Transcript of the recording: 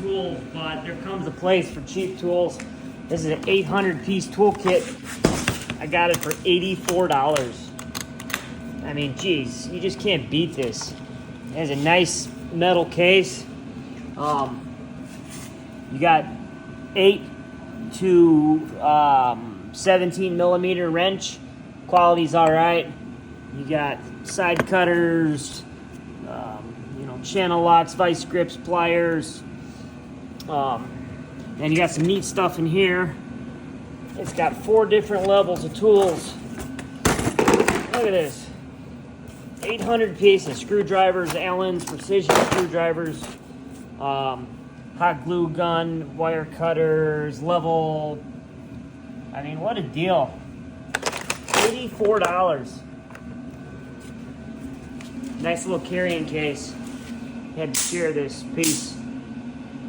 tool, but there comes a place for cheap tools. This is an 800-piece toolkit. I got it for $84. I mean, geez, you just can't beat this. It has a nice metal case. You got 8 to 17 millimeter wrench. Quality's all right. You got side cutters, channel locks, vice grips, pliers. And you got some neat stuff in here. It's got 4 different levels of tools. Look at this. 800 pieces. Screwdrivers, Allen's precision screwdrivers, hot glue gun, wire cutters, level. I mean, what a deal. $84. Nice little carrying case. Had to share this piece.